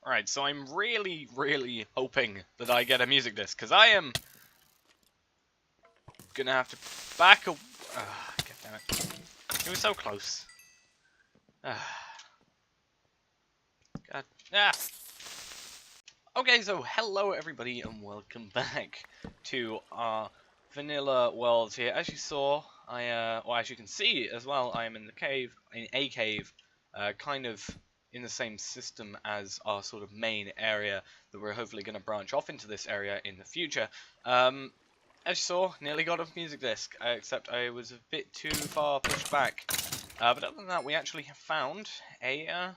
Alright, so I'm really, really hoping that I get a music disc, because I am gonna have to back up. God damn it. It was so close. God. Okay, so hello everybody and welcome back to our vanilla world here. As you saw, or as you can see as well, I am in a cave, kind of in the same system as our sort of main area that we're hopefully going to branch off into this area in the future. As you saw, nearly got a music disc, except I was a bit too far pushed back. But other than that, we actually have found a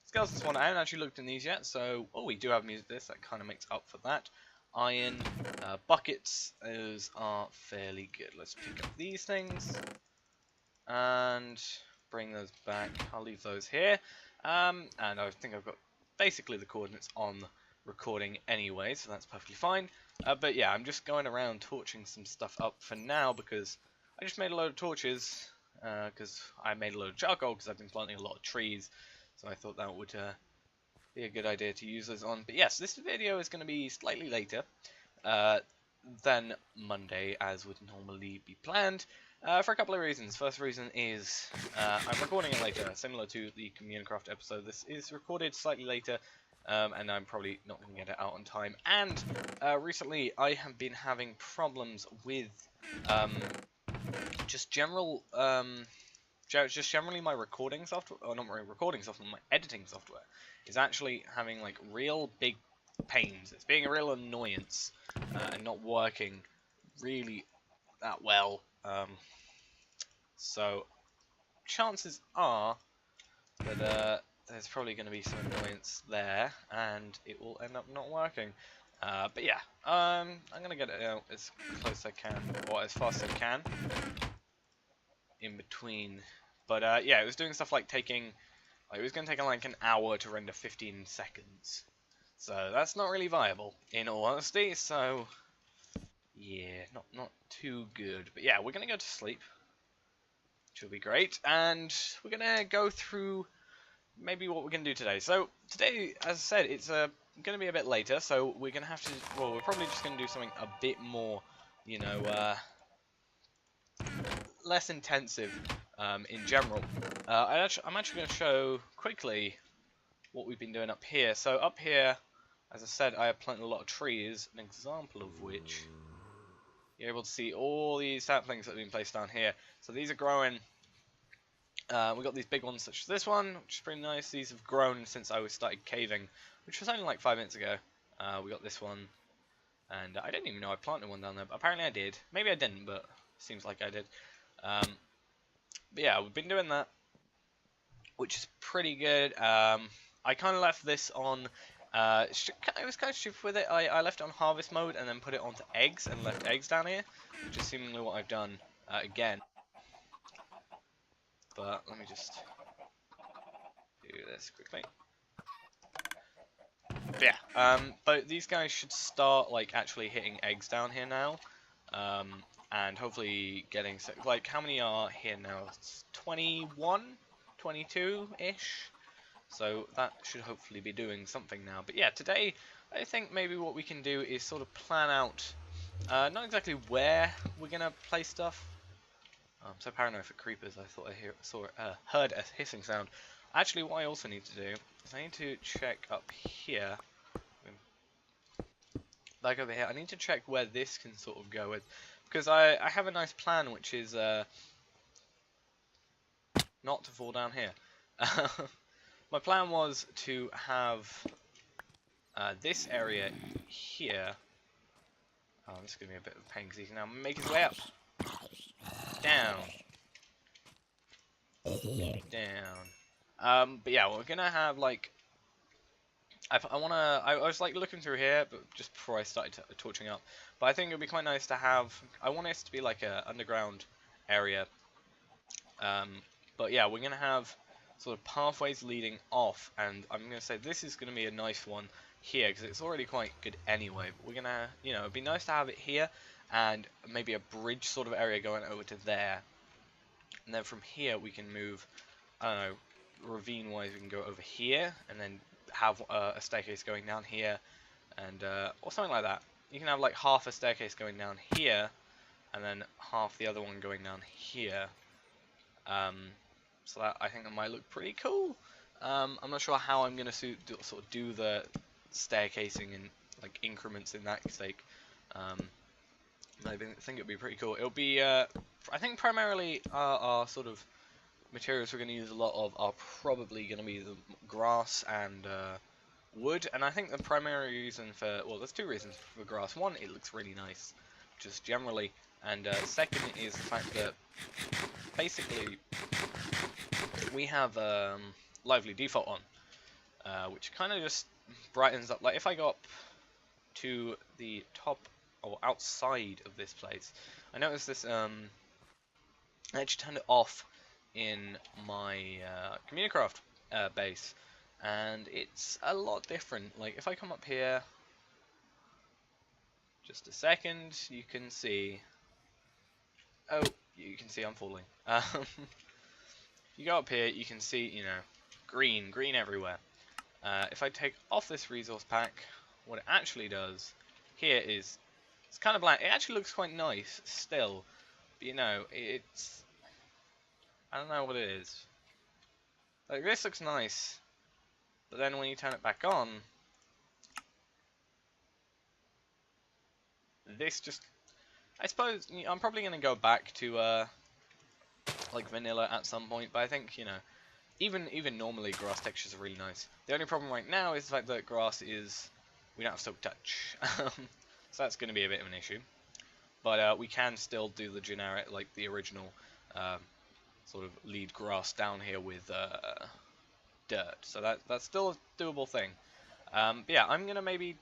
skeleton's one. I haven't actually looked in these yet, so we do have music disc. That kind of makes up for that. Iron buckets, those are fairly good. Let's pick up these things and bring those back. I'll leave those here, and I think I've got basically the coordinates on recording anyway, so that's perfectly fine. But yeah, I'm just going around torching some stuff up for now because I just made a load of torches because I made a load of charcoal because I've been planting a lot of trees, so I thought that would be a good idea to use those on. But yes, this video is going to be slightly later than Monday, as would normally be planned, for a couple of reasons. First reason is I'm recording it later, similar to the Communicraft episode. This is recorded slightly later, and I'm probably not going to get it out on time. And recently I have been having problems with just generally my recording software, or not my recording software, my editing software is actually having like real big pains. It's being a real annoyance and not working really that well. So chances are that there's probably going to be some annoyance there, and it will end up not working. But yeah, I'm going to get it out as close as I can, or as fast as I can, in between. But yeah, it was doing stuff like it was going to take like an hour to render 15 seconds. So that's not really viable, in all honesty, so yeah, not too good. But yeah, we're going to go to sleep, which will be great, and we're going to go through maybe what we're going to do today. So today, as I said, it's going to be a bit later, so we're going to have to, well, we're probably just going to do something a bit more, you know, less intensive in general. I'm actually going to show quickly what we've been doing up here. So up here, as I said, I have planted a lot of trees, an example of which you're able to see all these saplings that have been placed down here. So these are growing. We've got these big ones such as this one, which is pretty nice. These have grown since I started caving, which was only like 5 minutes ago. We got this one, and I didn't even know I planted one down there, but apparently I did. Maybe I didn't, but seems like I did. But yeah, we've been doing that, which is pretty good. I kind of left this on, I was kind of stupid with it. I left it on harvest mode and then put it onto eggs and left eggs down here, which is seemingly what I've done again. But let me just do this quickly. But yeah, but these guys should start like actually hitting eggs down here now, and hopefully getting, like, how many are here now? It's 21, 22-ish. So that should hopefully be doing something now. But yeah, today I think maybe what we can do is sort of plan out, not exactly where we're gonna place stuff. I'm so paranoid for creepers. I thought I heard a hissing sound. Actually, what I also need to do is I need to check up here, like over here. I need to check where this can sort of go with, because I have a nice plan, which is not to fall down here. My plan was to have this area here. Oh, this is going to be a bit of a pain because he can now make his way up. Down. Down. But yeah, we're going to have, like, I was like looking through here, but just before I started torching up. But I think it would be quite nice to have, I want this to be like a underground area. But yeah, we're going to have sort of pathways leading off, and I'm going to say this is going to be a nice one here, because it's already quite good anyway. But we're going to, you know, it'd be nice to have it here, and maybe a bridge sort of area going over to there. And then from here we can move, I don't know, ravine-wise we can go over here, and then have a staircase going down here, and or something like that. You can have like half a staircase going down here, and then half the other one going down here. So that, I think that might look pretty cool. I'm not sure how I'm gonna sort of do the staircasing in like increments in that sake. I think it'd be pretty cool. It'll be, I think primarily our sort of materials we're going to use a lot of are probably going to be the grass and wood. And I think the primary reason for, well, there's two reasons for grass. One, it looks really nice, just generally. And second is the fact that basically we have lively default on, which kind of just brightens up. Like if I go up to the top or outside of this place, I noticed this. I actually turned it off in my Communicraft base, and it's a lot different. Like if I come up here, just a second, you can see. Oh, you can see I'm falling. You go up here, you can see, you know, green everywhere. If I take off this resource pack, what it actually does here is, it's kind of blank. It actually looks quite nice still, but you know, it's, I don't know what it is. Like this looks nice, but then when you turn it back on, this just, I suppose, I'm probably going to go back to like vanilla at some point, but I think, you know, even normally grass textures are really nice. The only problem right now is the fact that grass is, we don't have silk touch, so that's going to be a bit of an issue. But we can still do the generic, like the original sort of lead grass down here with dirt, so that's still a doable thing. But yeah, I'm going to maybe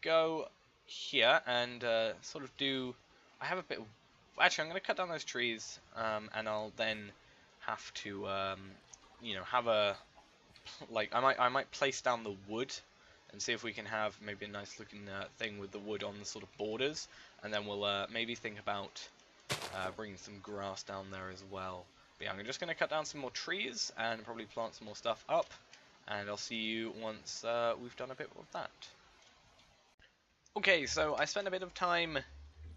go here and sort of do, I have a bit of, actually I'm going to cut down those trees, and I'll then have to, you know, have a, like, I might place down the wood and see if we can have maybe a nice looking thing with the wood on the sort of borders, and then we'll maybe think about bringing some grass down there as well. But yeah, I'm just going to cut down some more trees and probably plant some more stuff up, and I'll see you once we've done a bit of that. Okay, so I spent a bit of time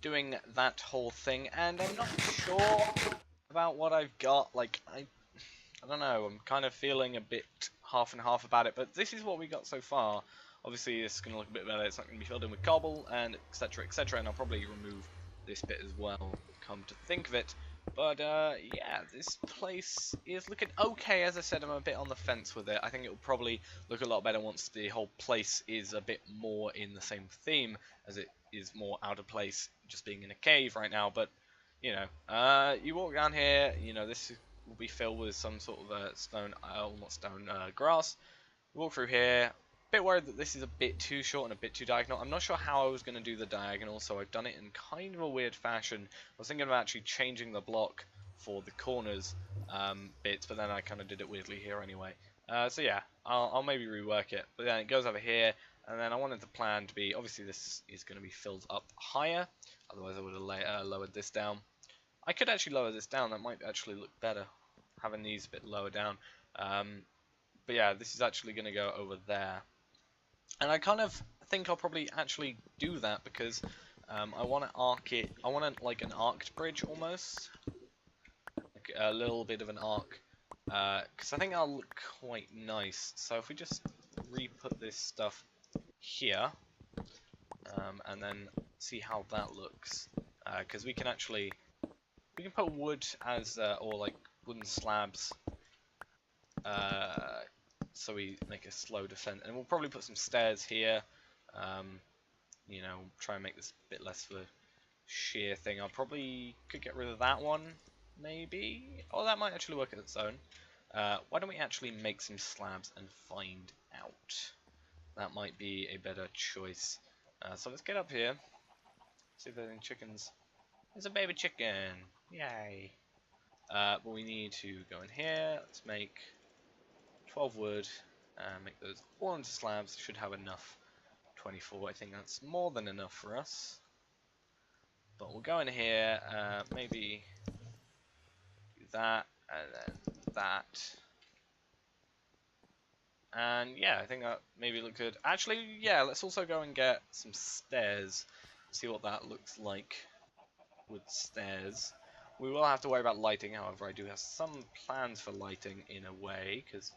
doing that whole thing, and I'm not sure about what I've got. Like, I don't know, I'm kind of feeling a bit half and half about it, but this is what we got so far. Obviously, this is going to look a bit better. It's not going to be filled in with cobble, and etc., and I'll probably remove this bit as well, come to think of it. But, yeah, this place is looking okay. As I said, I'm a bit on the fence with it. I think it will probably look a lot better once the whole place is a bit more in the same theme, as it is more out of place just being in a cave right now. But, you know, you walk down here, you know, this will be filled with some sort of stone, not stone, grass. Walk through here. Bit worried that this is a bit too short and a bit too diagonal. I'm not sure how I was going to do the diagonal, so I've done it in kind of a weird fashion. I was thinking about actually changing the block for the corners bits, but then I kind of did it weirdly here anyway. So yeah, I'll maybe rework it. But then it goes over here, and then I wanted the plan to be, obviously this is going to be filled up higher, otherwise I would have lowered this down. I could actually lower this down, that might actually look better, having these a bit lower down. But yeah, this is actually going to go over there. And I kind of think I'll probably actually do that because I want to arc it. I want like an arced bridge almost, like a little bit of an arc, because I think that'll look quite nice. So if we just re-put this stuff here, and then see how that looks, because we can put wood as or like wooden slabs. So we make a slow descent, and we'll probably put some stairs here. You know, try and make this a bit less of a sheer thing. I probably could get rid of that one, maybe. Oh, that might actually work on its own. Why don't we actually make some slabs and find out? That might be a better choice. So let's get up here. See if there's any chickens. There's a baby chicken. Yay. But we need to go in here. Let's make 12 wood, and make those all into slabs. Should have enough. 24, I think that's more than enough for us. But we'll go in here, maybe do that, and then that. And yeah, I think that maybe look good. Actually, yeah, let's also go and get some stairs. See what that looks like with stairs. We will have to worry about lighting, however, I do have some plans for lighting in a way, because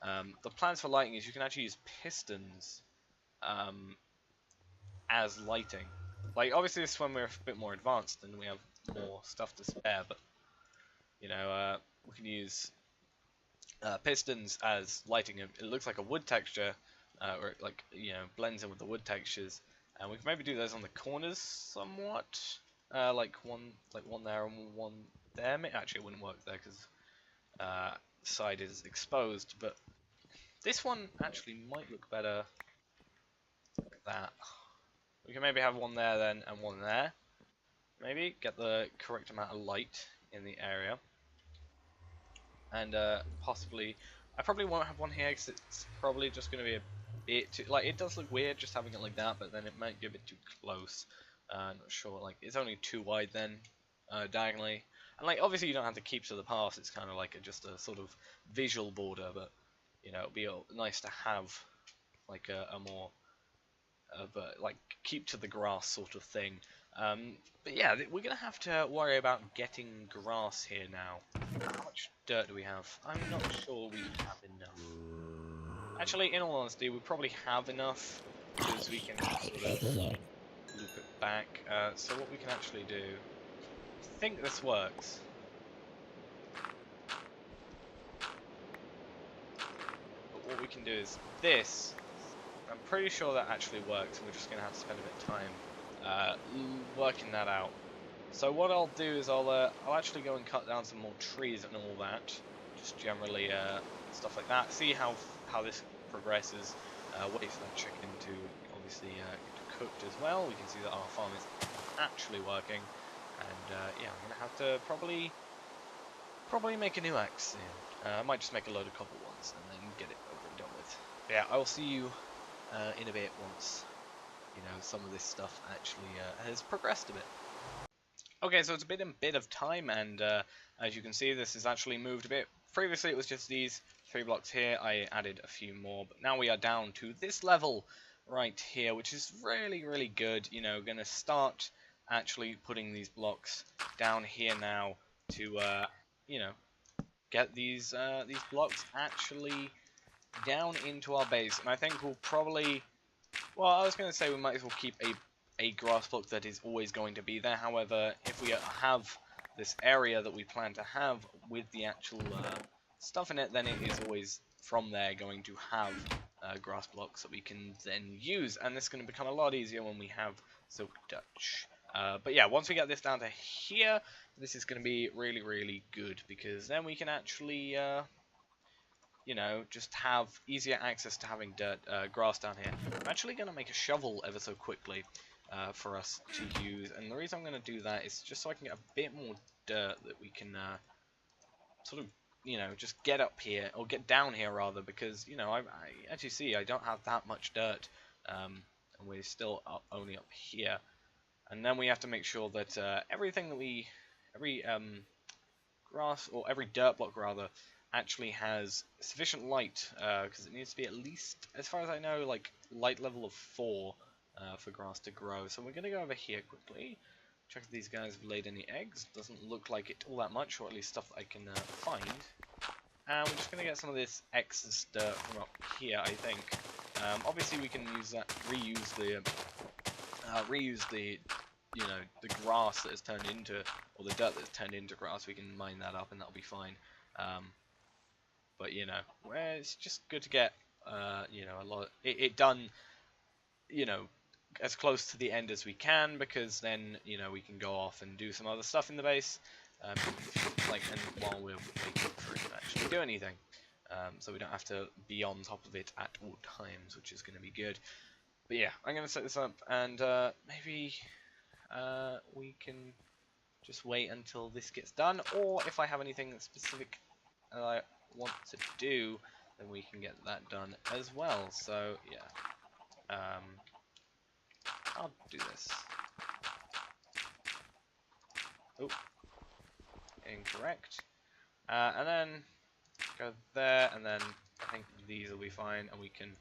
the plans for lighting is you can actually use pistons um, as lighting. Like, obviously this is when we're a bit more advanced and we have more stuff to spare, but, you know, we can use pistons as lighting. It looks like a wood texture, or it, like, you know, blends in with the wood textures, and we can maybe do those on the corners somewhat, like one there and one there. Actually, it wouldn't work there because the side is exposed, but this one actually might look better like that. We can maybe have one there then and one there. Maybe get the correct amount of light in the area. And possibly, I probably won't have one here because it's probably just going to be a bit too, like, it does look weird just having it like that, but then it might be a bit too close. Not sure, like, it's only too wide then, diagonally. And like, obviously you don't have to keep to the path, it's kind of like just a sort of visual border, but, you know, it'd be nice to have, like, a more of a, like, keep to the grass sort of thing. But yeah, we're going to have to worry about getting grass here now. How much dirt do we have? I'm not sure we have enough. Actually, in all honesty, we probably have enough, because we can sort of loop it back. So what we can actually do, I think this works. But what we can do is this. I'm pretty sure that actually works, and we're just going to have to spend a bit of time working that out. So what I'll do is I'll actually go and cut down some more trees and all that, just generally stuff like that. See how this progresses. Wait for that chicken to obviously get cooked as well. We can see that our farm is actually working, and yeah, I'm gonna have to probably make a new axe soon. I might just make a load of copper ones and then get it over and done with. But yeah, I will see you in a bit once, you know, some of this stuff actually has progressed a bit. Okay, so it's been a bit of time, and as you can see, this has actually moved a bit. Previously, it was just these 3 blocks here. I added a few more, but now we are down to this level right here, which is really, really good. You know, going to start actually putting these blocks down here now to, you know, get these blocks actually down into our base. And I think we'll probably, well, I was going to say we might as well keep a grass block that is always going to be there. However, if we have this area that we plan to have with the actual stuff in it, then it is always from there going to have grass blocks that we can then use, and this is going to become a lot easier when we have Silk Dutch. But yeah, once we get this down to here, this is going to be really, really good, because then we can actually you know, just have easier access to having grass down here. I'm actually going to make a shovel ever so quickly for us to use, and the reason I'm going to do that is just so I can get a bit more dirt that we can sort of, you know, just get up here, or get down here rather, because, you know, I as you see, I don't have that much dirt, and we're still only up here, and then we have to make sure that everything that every grass, or every dirt block rather, actually has sufficient light, because it needs to be at least, as far as I know, like light level of 4 for grass to grow. So we're going to go over here quickly, check if these guys have laid any eggs. Doesn't look like it all that much, or at least stuff I can find. And we're just going to get some of this excess dirt from up here, I think. Obviously we can use that, reuse the you know, the grass that is turned into, or the dirt that's turned into grass. We can mine that up and that'll be fine. But you know, it's just good to get you know, a lot it done, you know, as close to the end as we can, because then, you know, we can go off and do some other stuff in the base, like, and while we're waiting for it to actually do anything, so we don't have to be on top of it at all times, which is going to be good. But yeah, I'm going to set this up, and maybe we can just wait until this gets done, or if I have anything specific I want to do, then we can get that done as well. So yeah, I'll do this. Oh, incorrect. And then go there, and then I think these will be fine, and we can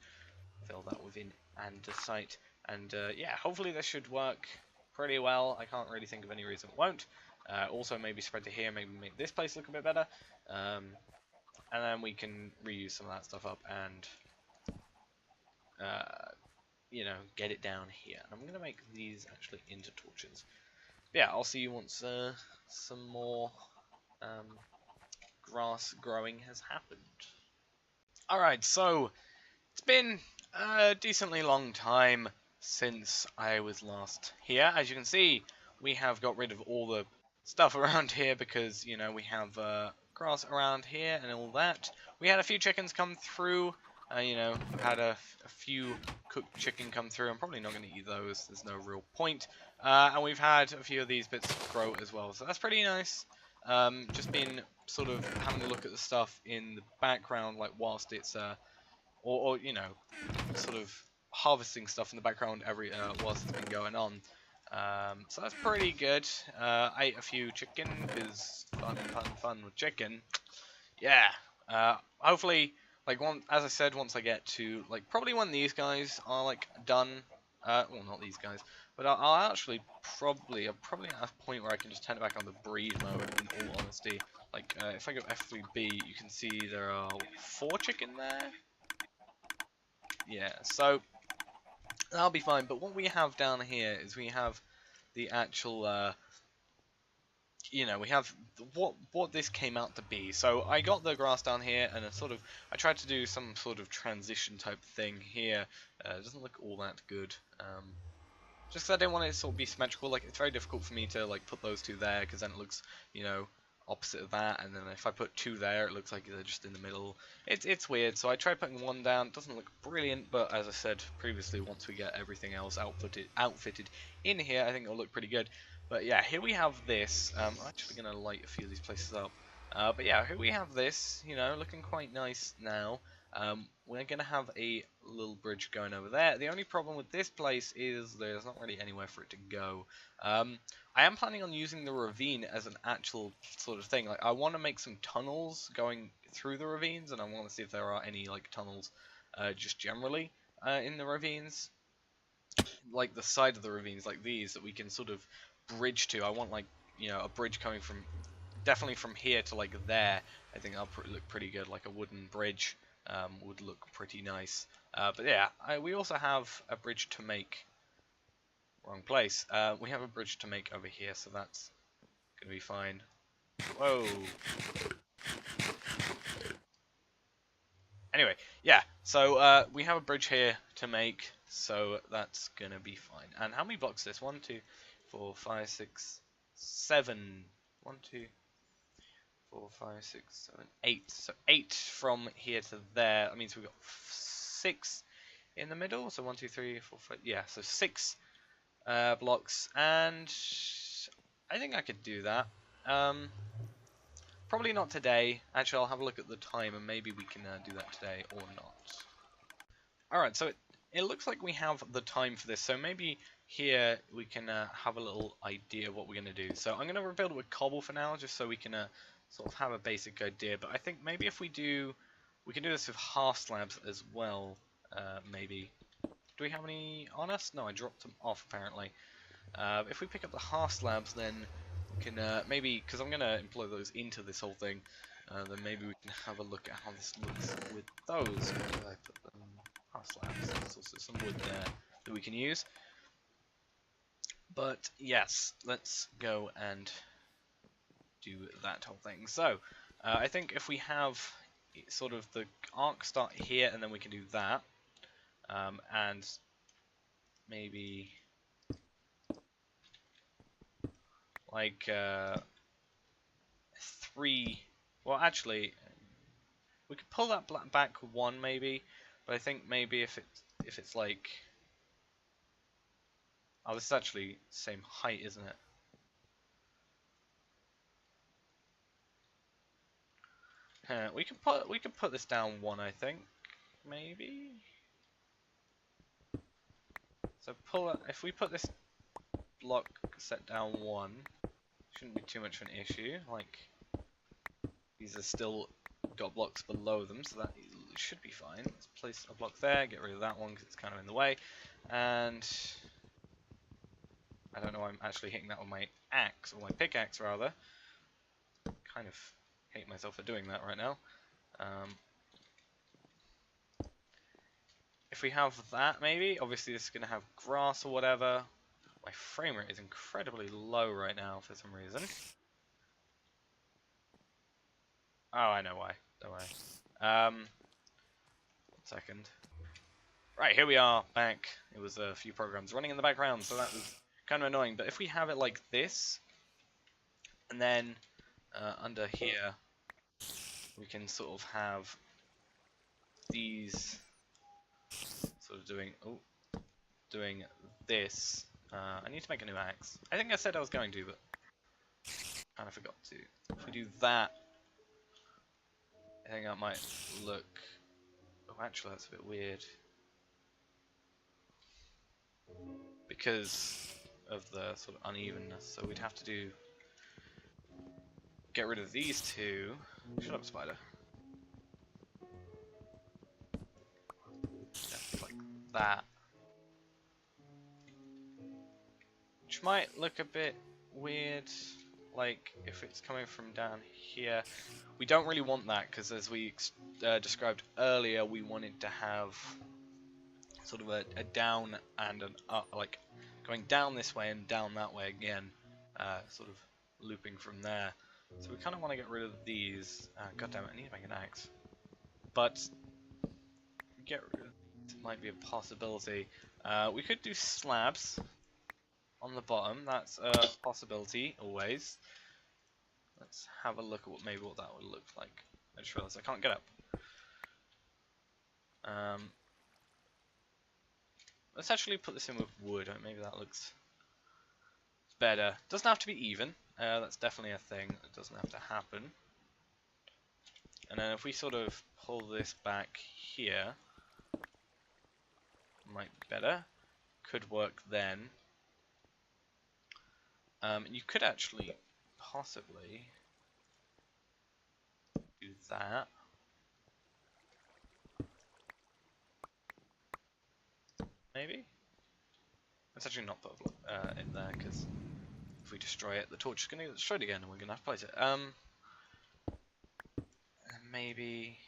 fill that within andesite. And yeah, hopefully this should work pretty well. I can't really think of any reason it won't. Also, maybe spread to here, maybe make this place look a bit better. And then we can reuse some of that stuff up and, you know, get it down here. And I'm going to make these actually into torches. But yeah, I'll see you once some more grass growing has happened. Alright, so it's been a decently long time since I was last here. As you can see, we have got rid of all the stuff around here because, you know, we have grass around here and all that. We had a few chickens come through. You know, we've had a few cooked chicken come through. I'm probably not going to eat those. There's no real point. And we've had a few of these bits grow as well. So that's pretty nice. Just been sort of having a look at the stuff in the background, like whilst it's or you know, sort of harvesting stuff in the background whilst it's been going on. So that's pretty good. I ate a few chicken because fun with chicken. Yeah. Hopefully, like as I said, once I get to like probably when these guys are like done. Well, not these guys, but I'll actually probably at a point where I can just turn it back on the breed mode. In all honesty, like if I go F3B, you can see there are 4 chicken there. Yeah, so that'll be fine. But what we have down here is we have the actual, you know, we have what this came out to be. So I got the grass down here, and I tried to do some sort of transition type thing here. It doesn't look all that good. Just 'cause I didn't want it to sort of be symmetrical. Like it's very difficult for me to like put those 2 there, because then it looks, you know, opposite of that, and then if I put 2 there, it looks like they're just in the middle. It's weird. So I tried putting 1 down. It doesn't look brilliant, but as I said previously, once we get everything else outfitted in here, I think it'll look pretty good. But yeah, here we have this. I'm actually gonna light a few of these places up. But yeah, here we have this. You know, looking quite nice now. We're going to have a little bridge going over there. The only problem with this place is there's not really anywhere for it to go. I am planning on using the ravine as an actual sort of thing. Like, I want to make some tunnels going through the ravines, and I want to see if there are any like tunnels just generally in the ravines. Like the side of the ravines, like these, that we can sort of bridge to. I want like, you know, a bridge coming from definitely from here to like there. I think that'll look pretty good. Like a wooden bridge would look pretty nice. But yeah, we also have a bridge to make. Wrong place. We have a bridge to make over here, so that's gonna be fine. Whoa. Anyway, yeah. So we have a bridge here to make, so that's gonna be fine. And how many blocks is this? 1, 2, 4, 5, 6, 7. 1, 2. 4, 5, 6, 7, 8. So 8 from here to there. That means we've got 6 in the middle. So 1, 2, 3, 4, 5. Yeah, so 6 blocks. And I think I could do that. Probably not today. Actually, I'll have a look at the time and maybe we can do that today or not. Alright, so it looks like we have the time for this. So maybe here we can have a little idea of what we're going to do. So I'm going to rebuild it with cobble for now, just so we can sort of have a basic idea. But I think maybe if we can do this with half slabs as well, maybe. Do we have any on us? No, I dropped them off apparently. If we pick up the half slabs, then we can maybe, because I'm going to employ those into this whole thing, then maybe we can have a look at how this looks with those. Where did I put them? Half slabs. There's also some wood there that we can use. But yes, let's go and do that whole thing. So, I think if we have sort of the arc start here, and then we can do that, and maybe like 3. Well, actually, we could pull that back 1 maybe, but I think maybe if it's like, oh, this is actually same height, isn't it? We could put this down 1, I think, maybe. So if we put this block set down 1, shouldn't be too much of an issue. Like, these are still got blocks below them, so that it should be fine. Let's place a block there, get rid of that one because it's kind of in the way. And I don't know why I'm actually hitting that with my axe, or my pickaxe rather. Kind of hate myself for doing that right now. If we have that, maybe, obviously this is going to have grass or whatever. My frame rate is incredibly low right now for some reason. Oh, I know why. Don't worry. 1 second. Right, here we are, back. It was a few programs running in the background, so that was kind of annoying. But if we have it like this, and then under here, we can sort of have these sort of doing this. I need to make a new axe. I think I said I was going to, but kind of forgot to. If we do that, I think that might look... Oh, actually, that's a bit weird. Because of the sort of unevenness, so we'd have to get rid of these two. Shut up, spider. Yeah, like that. Which might look a bit weird, like if it's coming from down here. We don't really want that, because as we described earlier, we wanted to have sort of a down and an up, like going down this way and down that way again, sort of looping from there. So we kind of want to get rid of these. God damn it, I need to make an axe. But get rid of these might be a possibility. We could do slabs on the bottom. That's a possibility always. Let's have a look at what that would look like. I just realized I can't get up. Let's actually put this in with wood. Maybe that looks better. Doesn't have to be even. That's definitely a thing. It doesn't have to happen. And then if we sort of pull this back here, might be better. Could work then. You could actually possibly do that. Maybe? Let's actually not put a block in there, because if we destroy it, the torch is going to get destroyed again, and we're going to have to place it. Maybe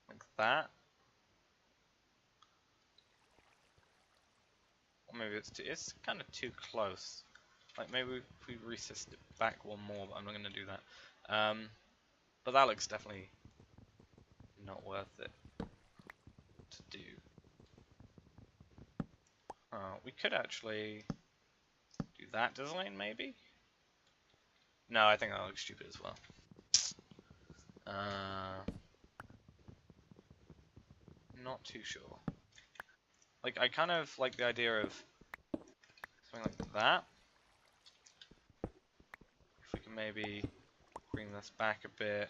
like that. Or maybe it's kind of too close. Like maybe if we recessed it back one more, but I'm not going to do that. But that looks definitely not worth it to do. We could actually do that design, maybe? No, I think that looks stupid as well. Not too sure. Like, I kind of like the idea of something like that. If we can maybe bring this back a bit,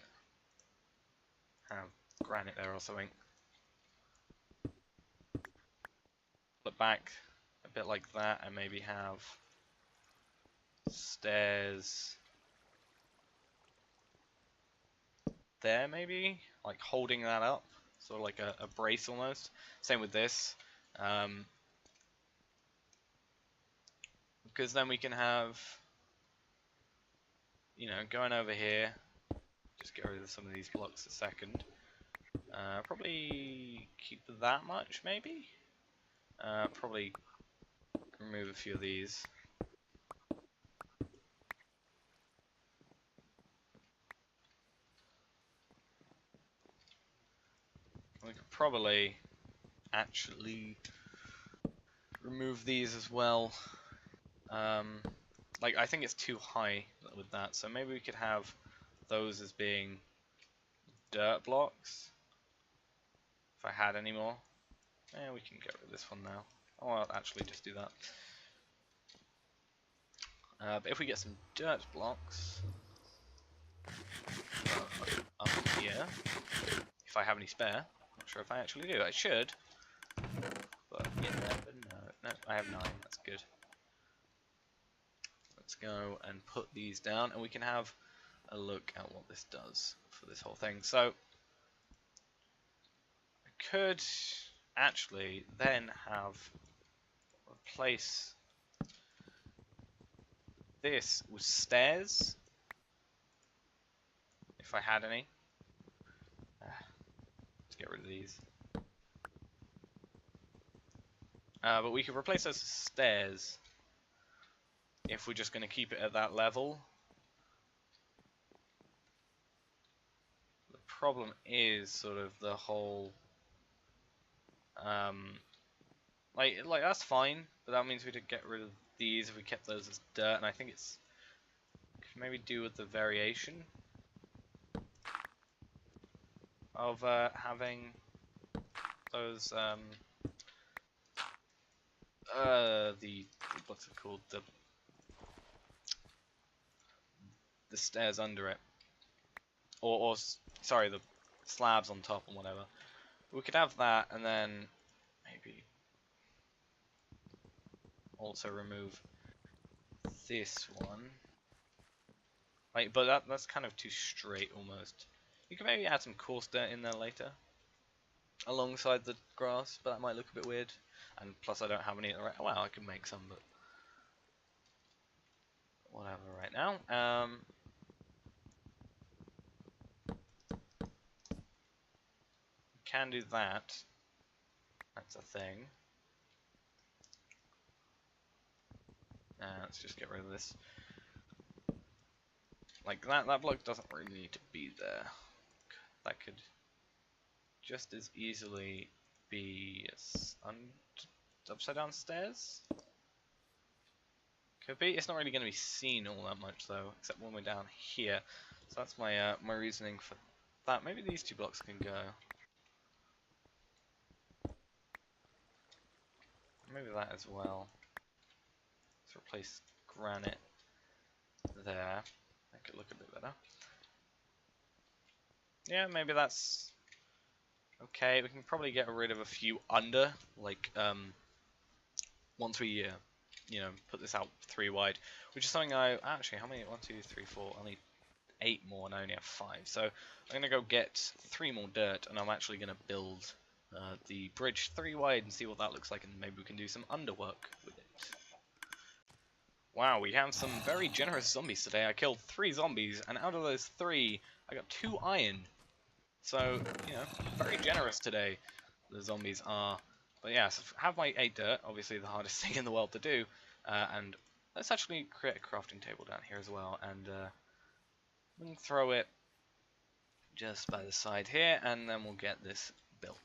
have granite there or something. Flip back a bit like that, and maybe have stairs there, maybe, like holding that up, sort of like a brace almost. Same with this, because then we can have, you know, going over here. Just get rid of some of these blocks a second. Probably keep that much, maybe. Probably remove a few of these. We could probably actually remove these as well. Like, I think it's too high with that, so maybe we could have those as being dirt blocks. If I had any more. Yeah, we can get rid of this one now. Oh, I'll actually just do that. But if we get some dirt blocks up here, if I have any spare, not sure if I actually do. I should, but you never know. No, I have 9. That's good. Let's go and put these down, and we can have a look at what this does for this whole thing. So I could actually then replace this with stairs if I had any. Let's get rid of these. But we could replace those with stairs if we're just going to keep it at that level. The problem is sort of the whole, like that's fine, but that means we could get rid of these if we kept those as dirt, and I think it's could maybe do with the variation of having those the what's it called, the stairs under it, or sorry, the slabs on top and whatever. We could have that, and then maybe also remove this one. Like, but that's kind of too straight almost. You can maybe add some coarse dirt in there later, alongside the grass, but that might look a bit weird. And plus, I don't have any. Well, I can make some, but whatever. Right now, can do that. That's a thing. Let's just get rid of this. Like that block doesn't really need to be there. That could just as easily be upside down stairs. Could be. It's not really going to be seen all that much though, except when we're down here. So that's my my reasoning for that. Maybe these two blocks can go. Maybe that as well. Let's replace granite there. Make it look a bit better. Yeah, maybe that's okay. We can probably get rid of a few under, like once we you know, put this out 3 wide, which is something I actually, how many? 1, 2, 3, 4. I need 8 more, and I only have 5. So I'm gonna go get 3 more dirt, and I'm actually gonna build the bridge 3 wide and see what that looks like, and maybe we can do some underwork with it. Wow, we have some very generous zombies today. I killed 3 zombies, and out of those 3, I got 2 iron. So, you know, very generous today, the zombies are. But yeah, so have my 8 dirt, obviously the hardest thing in the world to do. And let's actually create a crafting table down here as well. And we can throw it just by the side here, and then we'll get this built.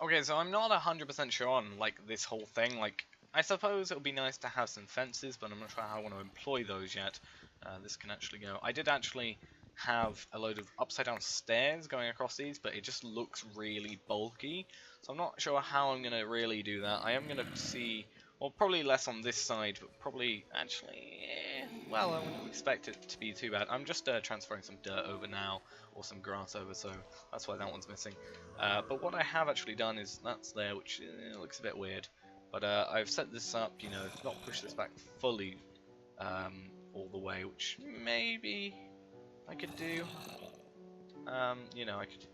Okay, so I'm not 100% sure on, like, this whole thing. Like, I suppose it would be nice to have some fences, but I'm not sure how I want to employ those yet. This can actually go. I did actually have a load of upside down stairs going across these, but it just looks really bulky. So I'm not sure how I'm going to really do that. I am going to see, well, probably less on this side, but probably actually, well, I wouldn't expect it to be too bad. I'm just transferring some dirt over now, or some grass over, so that's why that one's missing. But what I have actually done is that's there, which looks a bit weird. But I've set this up, you know, not push this back fully all the way, which maybe I could do. You know, I could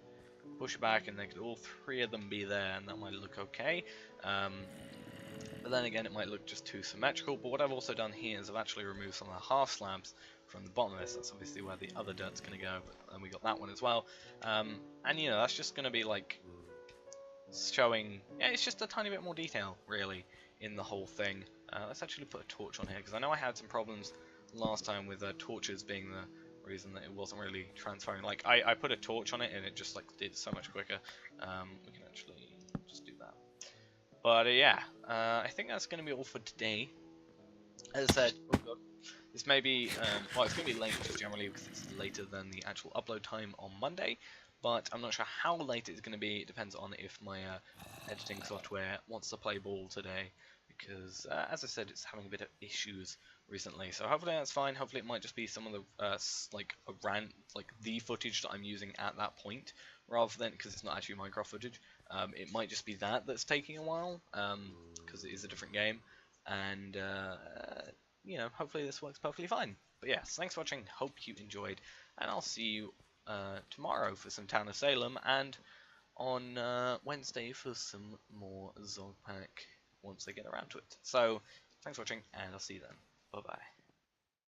push it back and they could all 3 of them be there, and that might look okay. But then again, it might look just too symmetrical. But what I've also done here is I've actually removed some of the half slabs from the bottom of this. That's obviously where the other dirt's going to go, and we got that one as well. And you know, that's just going to be like showing, yeah, it's just a tiny bit more detail really in the whole thing. Let's actually put a torch on here, because I know I had some problems last time with torches being the reason that it wasn't really transferring. Like I put a torch on it and it just like did so much quicker. We can actually just do that. But yeah, I think that's going to be all for today. As I said, oh god, this may be, well, it's going to be late just generally because it's later than the actual upload time on Monday. But I'm not sure how late it's going to be. It depends on if my editing software wants to play ball today, because as I said, it's having a bit of issues recently. So hopefully that's fine. Hopefully it might just be some of the like the footage that I'm using at that point, rather than, because it's not actually Minecraft footage. It might just be that's taking a while, because it is a different game, and you know, hopefully this works perfectly fine. But yes, thanks for watching. Hope you enjoyed, and I'll see you tomorrow for some Town of Salem, and on Wednesday for some more Zog Pack once they get around to it. So, thanks for watching, and I'll see you then. Bye bye.